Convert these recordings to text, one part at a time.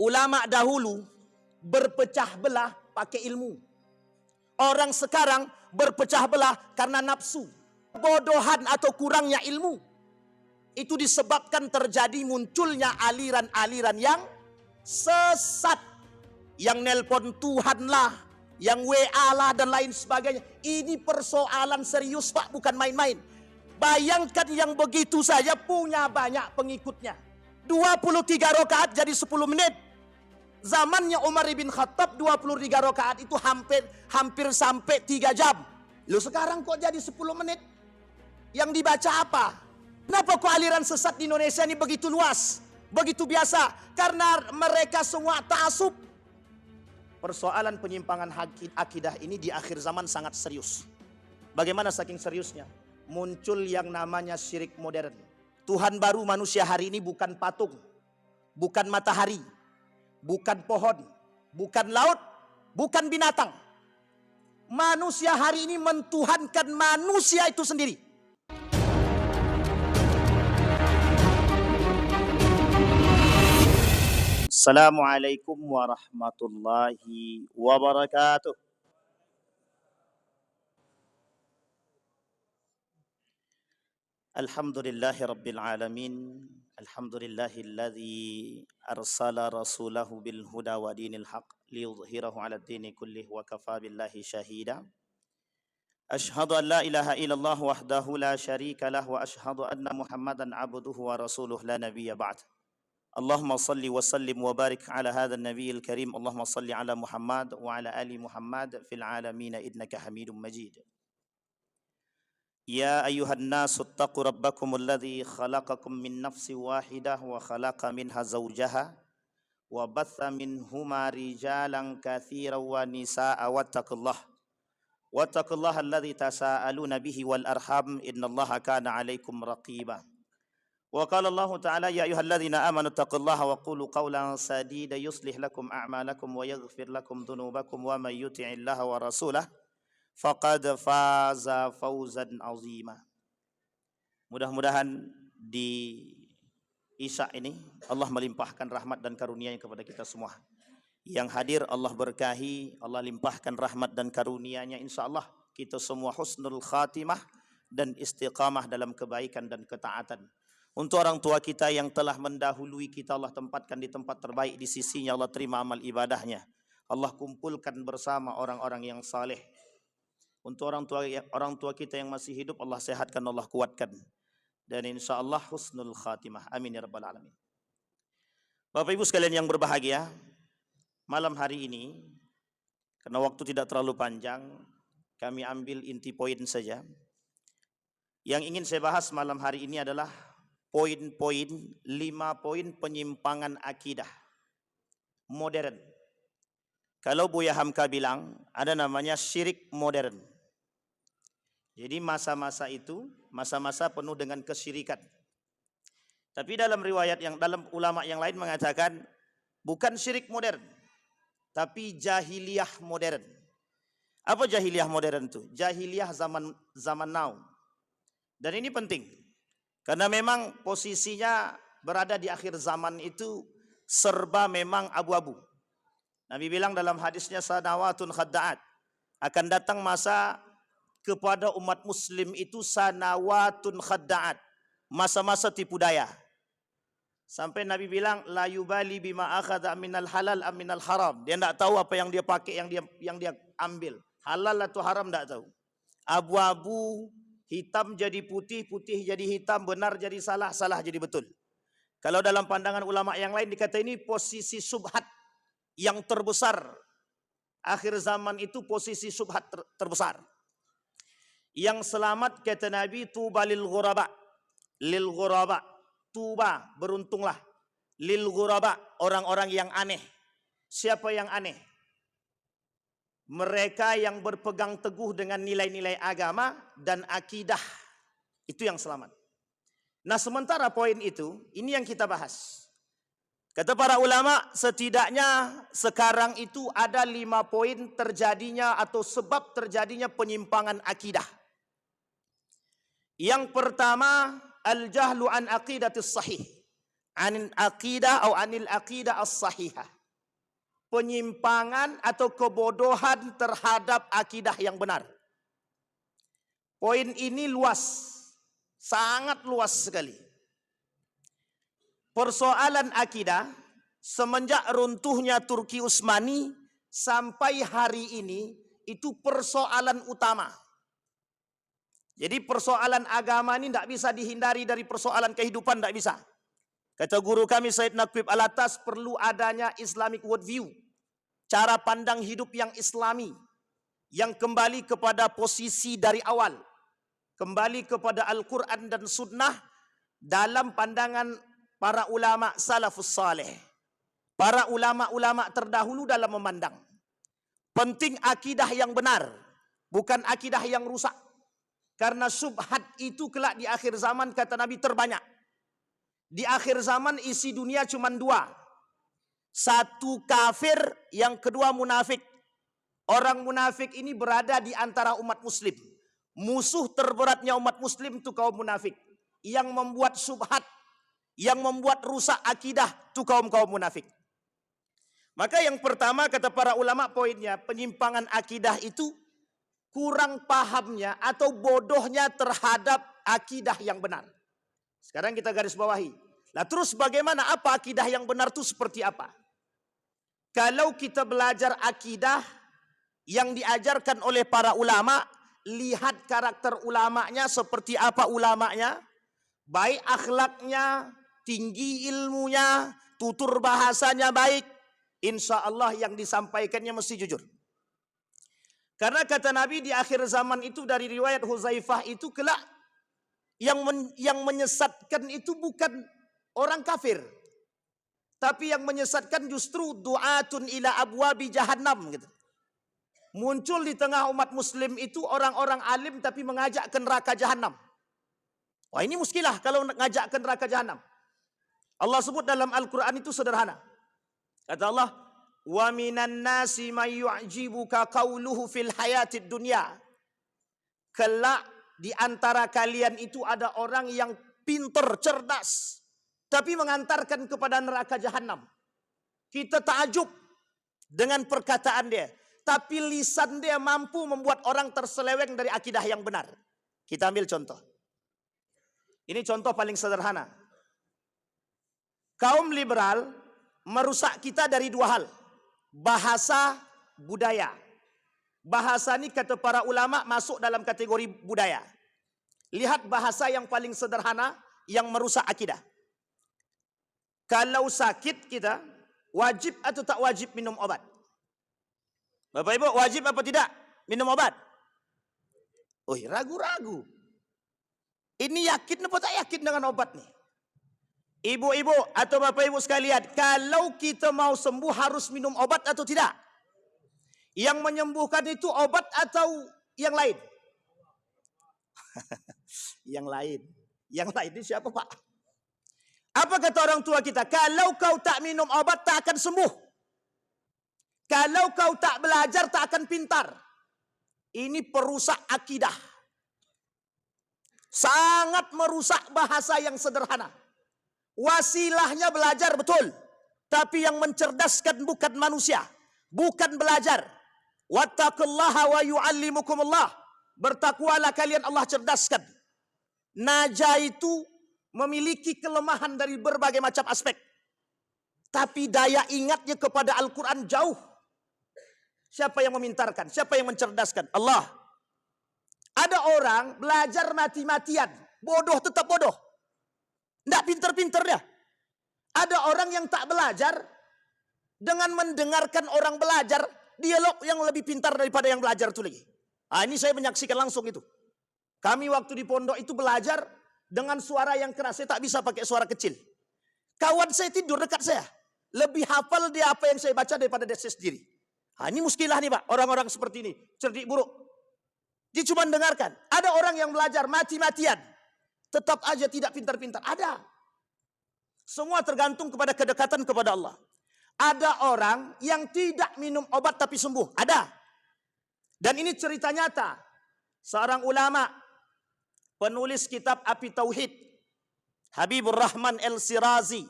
Ulama dahulu berpecah belah pakai ilmu. Orang sekarang berpecah belah karena nafsu. Bodohan atau kurangnya ilmu. Itu disebabkan terjadi munculnya aliran-aliran yang sesat. Yang nelpon Tuhan lah, yang WA lah dan lain sebagainya. Ini persoalan serius Pak, bukan main-main. Bayangkan yang begitu saja punya banyak pengikutnya. 23 rakaat jadi 10 menit. Zamannya Umar bin Khattab 23 rakaat itu hampir sampai 3 jam. Loh sekarang kok jadi 10 menit? Yang dibaca apa? Kenapa kok aliran sesat di Indonesia ini begitu luas? Begitu biasa? Karena mereka semua ta'asub. Persoalan penyimpangan akidah ini di akhir zaman sangat serius. Bagaimana saking seriusnya? Muncul yang namanya syirik modern. Tuhan baru manusia hari ini bukan patung, bukan matahari, bukan pohon, bukan laut, bukan binatang. Manusia hari ini mentuhankan manusia itu sendiri. Assalamualaikum warahmatullahi wabarakatuh. Alhamdulillahi rabbil alamin. Alhamdulillahilladzi arsala rasulahu bil huda wa dinil haq liyudhhirahu 'ala ad-dini kullih wa kafa billahi shahida. Ashhadu an la ilaha illallah wahdahu la syarika lah wa ashhadu anna Muhammadan 'abduhu wa rasuluh la nabiyya ba'd. Allahumma salli wa sallim wa barik ala hadzal nabiyil karim. Allahumma salli ala Muhammad wa ala ali Muhammad fil alamin innaka Hamidum Majid. Ya ayyuhan nasu ittaqu rabbakum alladhi khalaqakum min nafsin wahidah wa khalaqa minha zawjaha wa batha minhuma rijalan katsiran wa nisaa'a wattaqullaha alladhi tasaaluna bihi wal arham innallaha kana 'alaikum raqiba. Wa qala Allah ta'ala ya ayyuhalladzina amanu ittaqullaha wa qulu qawlan sadida yuslih lakum a'malakum wa yaghfir lakum dhunubakum wa may yuti'illaha wa rasulahu faqad faza fawzan azima. Mudah-mudahan di Isya ini Allah melimpahkan rahmat dan karunia-Nya kepada kita semua. Yang hadir Allah berkahi, Allah limpahkan rahmat dan karunia-Nya, insyaallah kita semua husnul khatimah dan istiqamah dalam kebaikan dan ketaatan. Untuk orang tua kita yang telah mendahului kita, Allah tempatkan di tempat terbaik di sisi-Nya, Allah terima amal ibadahnya. Allah kumpulkan bersama orang-orang yang saleh. Untuk orang tua kita yang masih hidup, Allah sehatkan, Allah kuatkan. Dan insyaallah husnul khatimah. Amin ya rabbal alamin. Bapak Ibu sekalian yang berbahagia, malam hari ini, karena waktu tidak terlalu panjang, kami ambil inti poin saja. Yang ingin saya bahas malam hari ini adalah poin-poin, 5 poin penyimpangan akidah modern. Kalau Buya Hamka bilang ada namanya syirik modern. Jadi masa-masa itu masa-masa penuh dengan kesyirikan. Tapi dalam ulama yang lain mengatakan bukan syirik modern, tapi jahiliyah modern. Apa jahiliyah modern itu? Jahiliyah zaman now. Dan ini penting. Karena memang posisinya berada di akhir zaman itu serba memang abu-abu. Nabi bilang dalam hadisnya sanawatun khadda'at. Akan datang masa kepada umat muslim itu sanawatun khadda'at. Masa-masa tipu daya. Sampai Nabi bilang la yubali bima akhadha minal halal am minal haram. Dia tidak tahu apa yang dia pakai, yang dia ambil. Halal atau haram tidak tahu. Abu-abu, hitam jadi putih, putih jadi hitam, benar jadi salah, salah jadi betul. Kalau dalam pandangan ulama yang lain dikata ini posisi subhat yang terbesar. Akhir zaman itu posisi subhat terbesar. Yang selamat kata Nabi tuba lil ghuraba. Lil ghuraba. Tuba, beruntunglah. Lil ghuraba, orang-orang yang aneh. Siapa yang aneh? Mereka yang berpegang teguh dengan nilai-nilai agama dan akidah. Itu yang selamat. Nah sementara poin itu, ini yang kita bahas. Kata para ulama, setidaknya sekarang itu ada 5 poin terjadinya atau sebab terjadinya penyimpangan akidah. Yang pertama, al-jahlu an aqidatis sahih. anil aqidah atau anil aqidah as-sahihah. Penyimpangan atau kebodohan terhadap akidah yang benar. Poin ini luas, sangat luas sekali. Persoalan akidah semenjak runtuhnya Turki Utsmani sampai hari ini itu persoalan utama. Jadi persoalan agama ini tidak bisa dihindari dari persoalan kehidupan, tidak bisa. Kata guru kami Said Naqib Alatas, perlu adanya Islamic worldview, cara pandang hidup yang Islami, yang kembali kepada posisi dari awal, kembali kepada Al-Quran dan Sunnah dalam pandangan para ulama salafus saleh, para ulama-ulama terdahulu dalam memandang. Penting akidah yang benar, bukan akidah yang rusak. Karena syubhat itu kelak di akhir zaman kata Nabi terbanyak. Di akhir zaman isi dunia cuma dua. Satu kafir, yang kedua munafik. Orang munafik ini berada di antara umat muslim. Musuh terberatnya umat muslim itu kaum munafik. Yang membuat syubhat, yang membuat rusak akidah itu kaum munafik. Maka yang pertama kata para ulama poinnya, penyimpangan akidah itu kurang pahamnya atau bodohnya terhadap akidah yang benar. Sekarang kita garis bawahi. Nah terus bagaimana, apa akidah yang benar itu seperti apa? Kalau kita belajar akidah yang diajarkan oleh para ulama, lihat karakter ulamanya seperti apa ulamanya, baik akhlaknya, tinggi ilmunya, tutur bahasanya baik, insya Allah yang disampaikannya mesti jujur. Karena kata Nabi di akhir zaman itu dari riwayat Huzaifah itu kelak yang menyesatkan itu bukan orang kafir. Tapi yang menyesatkan justru du'atun ila abwabi jahannam gitu. Muncul di tengah umat muslim itu orang-orang alim tapi mengajak ke neraka jahannam. Wah ini muskilah kalau ngajak ke neraka jahannam. Allah sebut dalam Al-Quran itu sederhana. Kata Allah, wa minan nasi may yu'jibuka qawluhu fil hayatid dunya. Kelak di antara kalian itu ada orang yang pintar, cerdas, tapi mengantarkan kepada neraka jahanam. Kita takjub dengan perkataan dia, tapi lisan dia mampu membuat orang terseleweng dari akidah yang benar. Kita ambil contoh. Ini contoh paling sederhana. Kaum liberal merusak kita dari dua hal. Bahasa, budaya. Bahasa ini kata para ulama masuk dalam kategori budaya. Lihat bahasa yang paling sederhana yang merusak akidah. Kalau sakit kita, wajib atau tak wajib minum obat? Bapak Ibu, wajib apa tidak minum obat? Oh, ragu-ragu. Ini yakin apa tak yakin dengan obat nih? Ibu-ibu atau bapak ibu sekalian, kalau kita mau sembuh harus minum obat atau tidak? Yang menyembuhkan itu obat atau yang lain? Yang lain. Yang lain ini siapa Pak? Apa kata orang tua kita? Kalau kau tak minum obat tak akan sembuh. Kalau kau tak belajar tak akan pintar. Ini perusak akidah. Sangat merusak bahasa yang sederhana. Wasilahnya belajar betul, tapi yang mencerdaskan bukan manusia, bukan belajar. Wattaqullaha wa yu'allimukumullah. Bertakwalah kalian, Allah cerdaskan. Naja itu memiliki kelemahan dari berbagai macam aspek, tapi daya ingatnya kepada Al-Quran jauh. Siapa yang memintarkan? Siapa yang mencerdaskan? Allah. Ada orang belajar mati-matian, bodoh tetap bodoh. Tidak pinter-pinter dia. Ada orang yang tak belajar, dengan mendengarkan orang belajar, dialog yang lebih pintar daripada yang belajar itu lagi. Nah, ini saya menyaksikan langsung itu. Kami waktu di pondok itu belajar dengan suara yang keras. Saya tak bisa pakai suara kecil. Kawan saya tidur dekat saya. Lebih hafal dia apa yang saya baca daripada dia sendiri. Nah, ini muskilah nih Pak. Orang-orang seperti ini. Cerdik buruk. Dia cuma dengarkan. Ada orang yang belajar mati-matian. Tetap aja tidak pintar-pintar. Ada. Semua tergantung kepada kedekatan kepada Allah. Ada orang yang tidak minum obat tapi sembuh. Ada. Dan ini cerita nyata. Seorang ulama, penulis kitab Api Tauhid, Habibur Rahman El-Sirazi,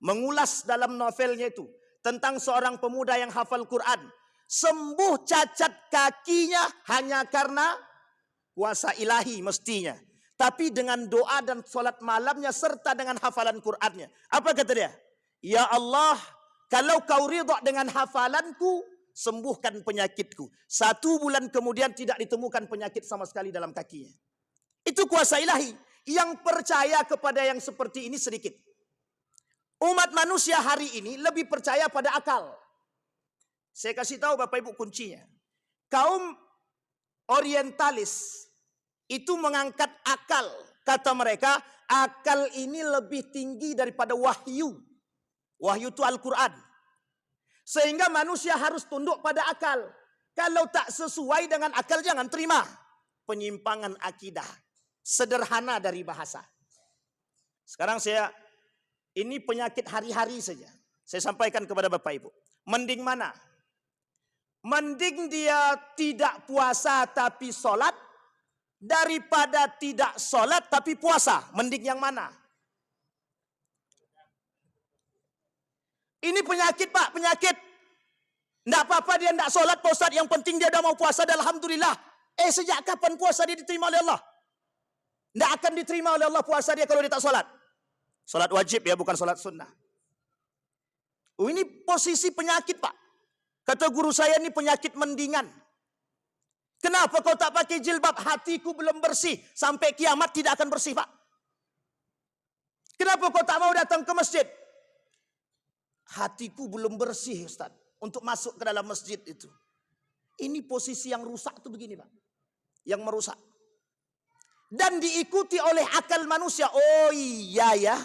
mengulas dalam novelnya itu tentang seorang pemuda yang hafal Quran, sembuh cacat kakinya hanya karena kuasa ilahi mestinya. Tapi dengan doa dan sholat malamnya serta dengan hafalan Qurannya. Apa kata dia? Ya Allah, kalau kau ridha dengan hafalanku, sembuhkan penyakitku. 1 bulan kemudian tidak ditemukan penyakit sama sekali dalam kakinya. Itu kuasa ilahi. Yang percaya kepada yang seperti ini sedikit. Umat manusia hari ini lebih percaya pada akal. Saya kasih tahu Bapak Ibu kuncinya. Kaum orientalis itu mengangkat akal. Kata mereka, akal ini lebih tinggi daripada wahyu. Wahyu itu Al-Quran. Sehingga manusia harus tunduk pada akal. Kalau tak sesuai dengan akal jangan terima. Penyimpangan akidah. Sederhana dari bahasa. Sekarang ini penyakit hari-hari saja. Saya sampaikan kepada Bapak Ibu. Mending mana? Mending dia tidak puasa tapi sholat. Daripada tidak sholat tapi puasa. Mending yang mana? Ini penyakit Pak, penyakit. Tidak apa-apa dia tidak sholat Pak Ustaz. Yang penting dia dah mau puasa, alhamdulillah. Sejak kapan puasa dia diterima oleh Allah? Tidak akan diterima oleh Allah puasa dia kalau dia tak sholat. Sholat wajib ya, bukan sholat sunnah. Ini posisi penyakit Pak. Kata guru saya ini penyakit mendingan. Kenapa kau tak pakai jilbab? Hatiku belum bersih. Sampai kiamat tidak akan bersih Pak. Kenapa kau tak mau datang ke masjid? Hatiku belum bersih Ustaz. Untuk masuk ke dalam masjid itu. Ini posisi yang rusak tuh begini Pak. Yang merusak. Dan diikuti oleh akal manusia. Oh iya ya.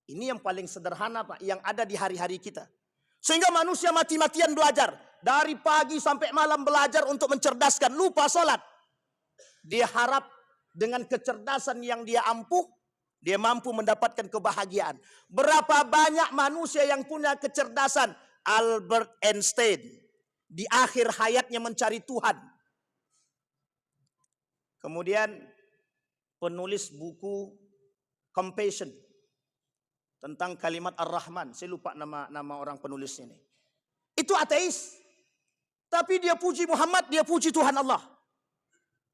Ini yang paling sederhana Pak. Yang ada di hari-hari kita. Sehingga manusia mati-matian belajar. Dari pagi sampai malam belajar untuk mencerdaskan. Lupa sholat. Dia harap dengan kecerdasan yang dia ampuh. Dia mampu mendapatkan kebahagiaan. Berapa banyak manusia yang punya kecerdasan. Albert Einstein. Di akhir hayatnya mencari Tuhan. Kemudian penulis buku Compassion. Tentang kalimat Ar-Rahman. Saya lupa nama orang penulisnya ini. Itu ateis. Tapi dia puji Muhammad, dia puji Tuhan Allah.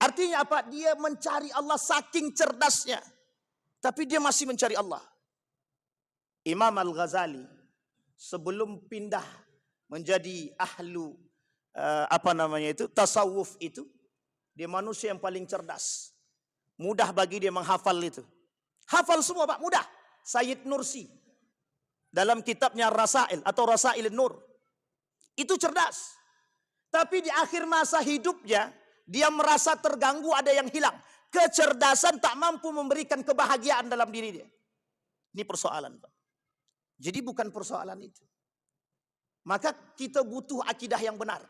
Artinya apa? Dia mencari Allah saking cerdasnya. Tapi dia masih mencari Allah. Imam Al-Ghazali sebelum pindah menjadi ahlu tasawuf itu, dia manusia yang paling cerdas. Mudah bagi dia menghafal itu. Hafal semua Pak, mudah. Sayyid Nursi dalam kitabnya Rasail atau Rasail Nur. Itu cerdas. Tapi di akhir masa hidupnya dia merasa terganggu, ada yang hilang. Kecerdasan tak mampu memberikan kebahagiaan dalam diri dia. Ini persoalan Pak. Jadi bukan persoalan itu. Maka kita butuh akidah yang benar.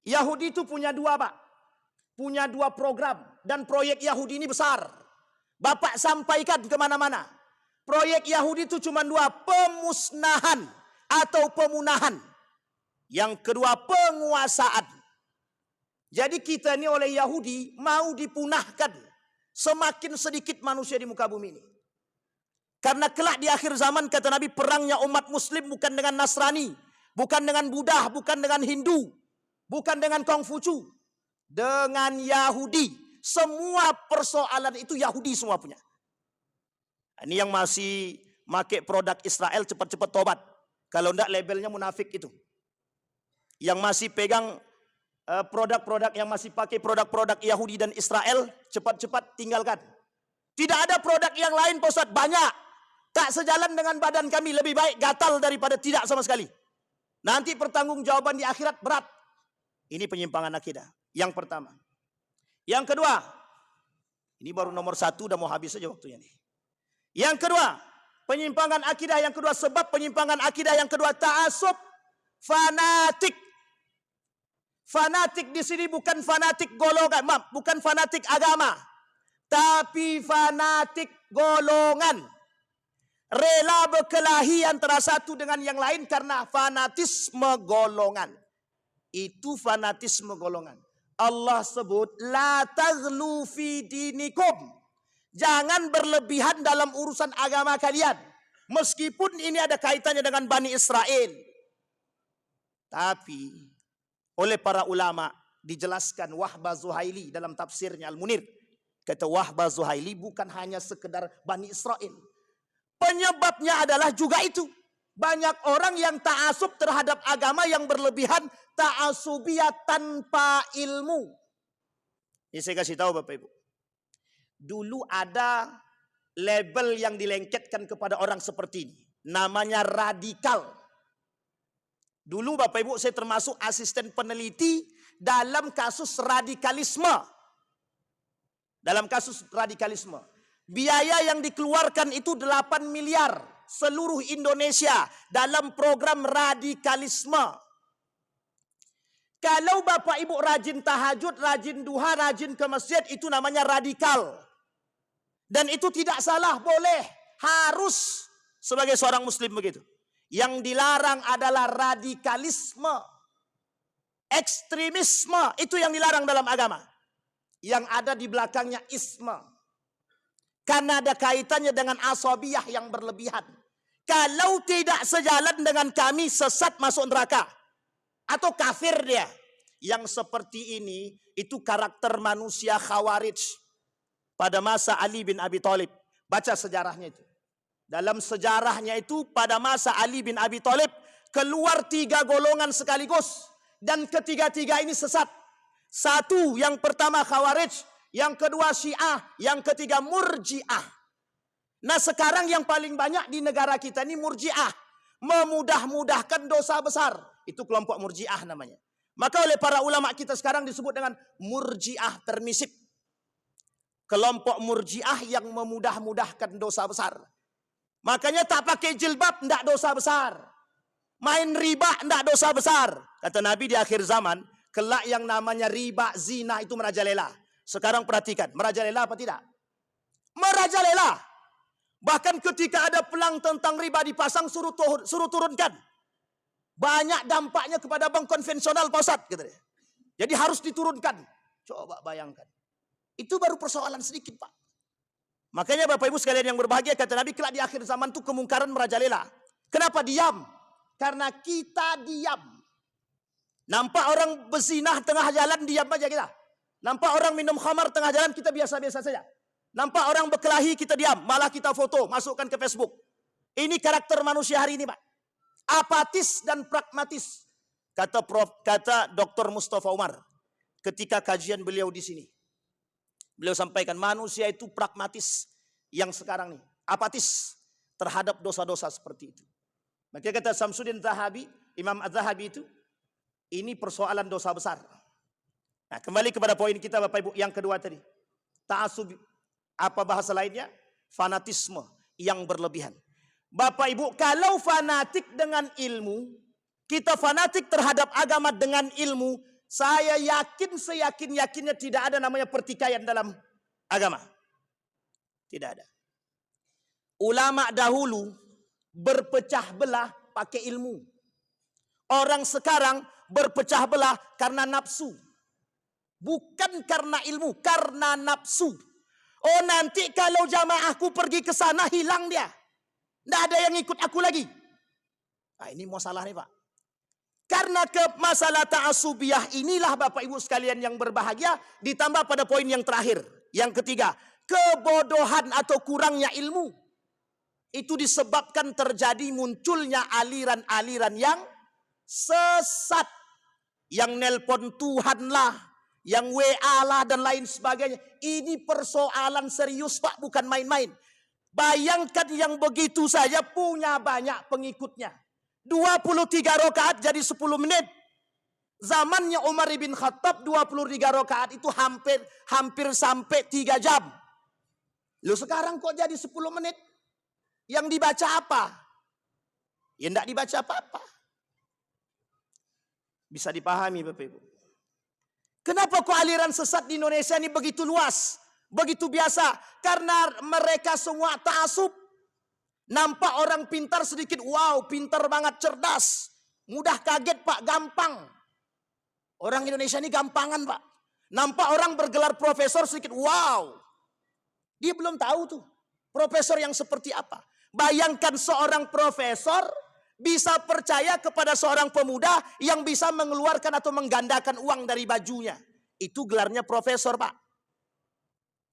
Yahudi itu punya 2 Pak. Punya 2 program. Dan proyek Yahudi ini besar. Bapak sampaikan kemana-mana. Proyek Yahudi itu cuma 2. Pemusnahan atau pemunahan. Yang kedua penguasaan. Jadi kita ini oleh Yahudi mau dipunahkan. Semakin sedikit manusia di muka bumi ini. Karena kelak di akhir zaman kata Nabi, perangnya umat muslim bukan dengan Nasrani. Bukan dengan Buddha, bukan dengan Hindu. Bukan dengan Kongfucu. Dengan Yahudi. Semua persoalan itu Yahudi semua punya. Ini yang masih pakai produk Israel cepat-cepat tobat. Kalau enggak labelnya munafik itu. Yang masih pegang produk-produk yang masih pakai produk-produk Yahudi dan Israel, cepat-cepat tinggalkan. Tidak ada produk yang lain Pak Ustaz, banyak. Tak sejalan dengan badan kami, lebih baik gatal daripada tidak sama sekali. Nanti pertanggungjawaban di akhirat berat. Ini penyimpangan akidah. Yang pertama. Yang kedua, ini baru nomor 1, udah mau habis saja waktunya nih. Yang kedua, penyimpangan akidah yang kedua, sebab penyimpangan akidah yang kedua, ta'asub, fanatik. Fanatik di sini bukan fanatik golongan, bukan fanatik agama, tapi fanatik golongan. Rela berkelahi antara satu dengan yang lain karena fanatisme golongan. Itu fanatisme golongan. Allah sebut la taghlu fi dinikum. Jangan berlebihan dalam urusan agama kalian. Meskipun ini ada kaitannya dengan Bani Israel. Tapi oleh para ulama dijelaskan Wahbah Zuhaili dalam tafsirnya Al-Munir. Kata Wahbah Zuhaili bukan hanya sekedar Bani Israel. Penyebabnya adalah juga itu. Banyak orang yang ta'asub terhadap agama yang berlebihan. Ta'asubiyah tanpa ilmu. Ini saya kasih tahu Bapak Ibu. Dulu ada label yang dilengketkan kepada orang seperti ini. Namanya radikal. Dulu Bapak Ibu saya termasuk asisten peneliti dalam kasus radikalisme. Dalam kasus radikalisme. Biaya yang dikeluarkan itu 8 miliar seluruh Indonesia dalam program radikalisme. Kalau Bapak Ibu rajin tahajud, rajin duha, rajin ke masjid, itu namanya radikal. Dan itu tidak salah, boleh, harus sebagai seorang muslim begitu. Yang dilarang adalah radikalisme, ekstremisme, itu yang dilarang dalam agama. Yang ada di belakangnya isme. Karena ada kaitannya dengan asabiyah yang berlebihan. Kalau tidak sejalan dengan kami, sesat masuk neraka. Atau kafir dia. Yang seperti ini, itu karakter manusia Khawarij. Pada masa Ali bin Abi Thalib. Baca sejarahnya itu. Dalam sejarahnya itu, pada masa Ali bin Abi Thalib, keluar 3 golongan sekaligus. Dan ketiga-tiga ini sesat. Satu, yang pertama Khawarij. Yang kedua Syiah. Yang ketiga Murji'ah. Nah sekarang yang paling banyak di negara kita ini Murji'ah. Memudah-mudahkan dosa besar. Itu kelompok Murji'ah namanya. Maka oleh para ulama kita sekarang disebut dengan Murji'ah permisif. Kelompok Murji'ah yang memudah-mudahkan dosa besar. Makanya tak pakai jilbab tidak dosa besar. Main riba tidak dosa besar. Kata Nabi di akhir zaman, kelak yang namanya riba, zina itu merajalela. Sekarang perhatikan, merajalela apa tidak? Merajalela. Bahkan ketika ada pelang tentang riba dipasang, suruh turunkan. Banyak dampaknya kepada bank konvensional Pak Ustadz. Gitu. Jadi harus diturunkan. Coba bayangkan. Itu baru persoalan sedikit Pak. Makanya Bapak Ibu sekalian yang berbahagia, kata Nabi, kelak di akhir zaman itu kemungkaran merajalela. Kenapa diam? Karena kita diam. Nampak orang berzinah tengah jalan, diam aja kita. Nampak orang minum khamar tengah jalan, kita biasa-biasa saja. Nampak orang berkelahi, kita diam. Malah kita foto, masukkan ke Facebook. Ini karakter manusia hari ini Pak. Apatis dan pragmatis. Kata Dr. Mustafa Umar. Ketika kajian beliau di sini. Beliau sampaikan manusia itu pragmatis yang sekarang nih. Apatis terhadap dosa-dosa seperti itu. Maka kata Samsuddin Zahabi, Imam Az-Zahabi itu. Ini persoalan dosa besar. Nah kembali kepada poin kita Bapak Ibu yang kedua tadi. Ta'asub, apa bahasa lainnya? Fanatisme yang berlebihan. Bapak Ibu, kalau fanatik dengan ilmu, kita fanatik terhadap agama dengan ilmu, saya yakin seyakin-yakinnya tidak ada namanya pertikaian dalam agama. Tidak ada. Ulama dahulu berpecah belah pakai ilmu. Orang sekarang berpecah belah karena nafsu. Bukan karena ilmu, karena nafsu. Oh nanti kalau jamaahku pergi ke sana hilang dia. Tidak ada yang ikut aku lagi. Nah ini masalah nih Pak. Karena ke masalah ta'asubiyah inilah Bapak Ibu sekalian yang berbahagia. Ditambah pada poin yang terakhir. Yang ketiga. Kebodohan atau kurangnya ilmu. Itu disebabkan terjadi munculnya aliran-aliran yang sesat. Yang nelpon Tuhan lah. Yang WA lah dan lain sebagainya. Ini persoalan serius Pak. Bukan main-main. Bayangkan yang begitu saja punya banyak pengikutnya. 23 rakaat jadi 10 menit. Zamannya Umar bin Khattab 23 rakaat itu hampir sampai 3 jam. Lalu sekarang kok jadi 10 menit? Yang dibaca apa? Ya enggak dibaca apa-apa. Bisa dipahami Bapak Ibu. Kenapa kok aliran sesat di Indonesia ini begitu luas? Begitu biasa? Karena mereka semua ta'asub. Nampak orang pintar sedikit, wow pintar banget, cerdas. Mudah kaget Pak, gampang. Orang Indonesia ini gampangan Pak. Nampak orang bergelar profesor sedikit, wow. Dia belum tahu tuh profesor yang seperti apa. Bayangkan seorang profesor bisa percaya kepada seorang pemuda yang bisa mengeluarkan atau menggandakan uang dari bajunya. Itu gelarnya profesor, Pak.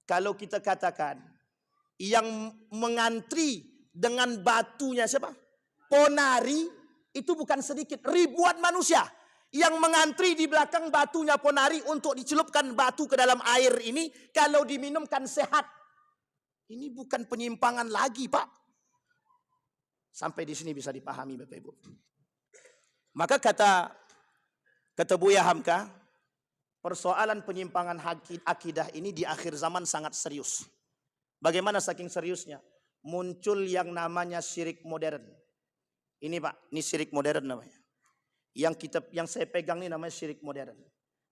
Kalau kita katakan yang mengantri dengan batunya siapa? Ponari, itu bukan sedikit, ribuan manusia yang mengantri di belakang batunya Ponari untuk dicelupkan batu ke dalam air ini, kalau diminumkan sehat. Ini bukan penyimpangan lagi, Pak. Sampai di sini bisa dipahami, Bapak Ibu. Maka kata Buya Hamka, persoalan penyimpangan akidah ini di akhir zaman sangat serius. Bagaimana saking seriusnya? Muncul yang namanya syirik modern. Ini Pak, ini syirik modern namanya. Yang saya pegang ini namanya syirik modern.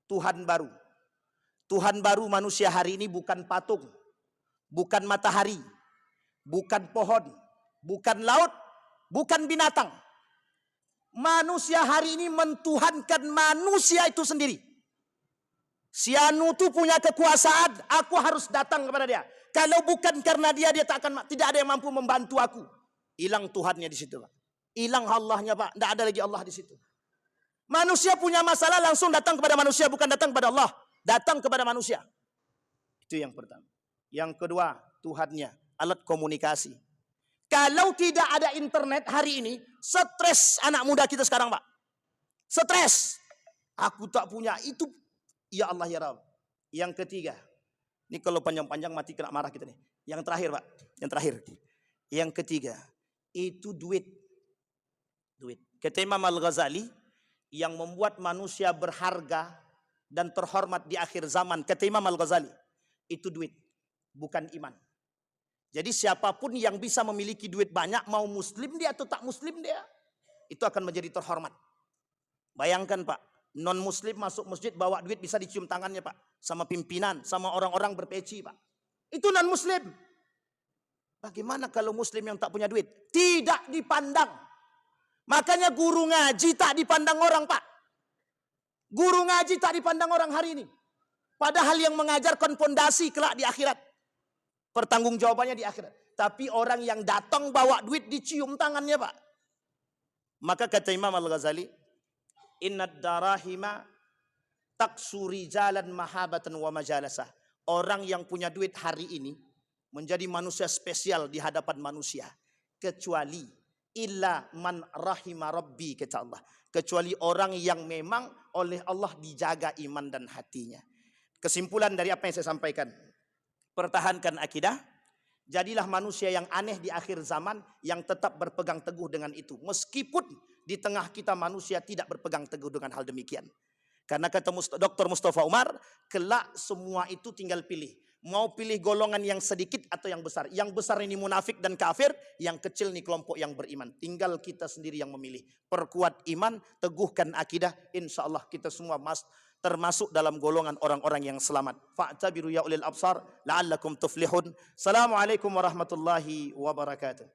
Tuhan baru. Tuhan baru manusia hari ini bukan patung, bukan matahari, bukan pohon, bukan laut, bukan binatang. Manusia hari ini mentuhankan manusia itu sendiri. Si anu itu punya kekuasaan, aku harus datang kepada dia. Kalau bukan karena dia tidak ada yang mampu membantu aku. Hilang Tuhannya di situ, Pak. Hilang Allahnya, Pak. Tidak ada lagi Allah di situ. Manusia punya masalah langsung datang kepada manusia, bukan datang kepada Allah. Datang kepada manusia. Itu yang pertama. Yang kedua, Tuhannya, alat komunikasi. Kalau tidak ada internet hari ini, stres anak muda kita sekarang, Pak. Stres. Aku tak punya itu. Ya Allah ya Rabb. Yang ketiga. Ini kalau panjang-panjang mati kena marah kita nih. Yang terakhir, Pak. Yang terakhir. Yang ketiga. Itu duit. Duit. Kata Imam Al-Ghazali, yang membuat manusia berharga dan terhormat di akhir zaman. Kata Imam Al-Ghazali, itu duit. Bukan iman. Jadi siapapun yang bisa memiliki duit banyak, mau muslim dia atau tak muslim dia, itu akan menjadi terhormat. Bayangkan Pak, non muslim masuk masjid bawa duit bisa dicium tangannya Pak. Sama pimpinan, sama orang-orang berpeci Pak. Itu non muslim. Bagaimana kalau muslim yang tak punya duit? Tidak dipandang. Makanya guru ngaji tak dipandang orang Pak. Guru ngaji tak dipandang orang hari ini. Padahal yang mengajarkan fondasi kelak di akhirat. Pertanggungjawabannya di akhirat. Tapi orang yang datang bawa duit dicium tangannya Pak. Maka kata Imam Al-Ghazali, innad darahima taksuri jalan mahabatan wa majalasah. Orang yang punya duit hari ini menjadi manusia spesial di hadapan manusia. Kecuali illa man rahima rabbi, kata Allah. Kecuali orang yang memang oleh Allah dijaga iman dan hatinya. Kesimpulan dari apa yang saya sampaikan. Pertahankan akidah, jadilah manusia yang aneh di akhir zaman yang tetap berpegang teguh dengan itu. Meskipun di tengah kita manusia tidak berpegang teguh dengan hal demikian. Karena kata Dr. Mustafa Umar, kelak semua itu tinggal pilih. Mau pilih golongan yang sedikit atau yang besar. Yang besar ini munafik dan kafir, yang kecil ini kelompok yang beriman. Tinggal kita sendiri yang memilih. Perkuat iman, teguhkan akidah, insya Allah kita semua termasuk dalam golongan orang-orang yang selamat. Fa'tabiru ya ulil absar la'allakum tuflihun. Assalamualaikum warahmatullahi wabarakatuh.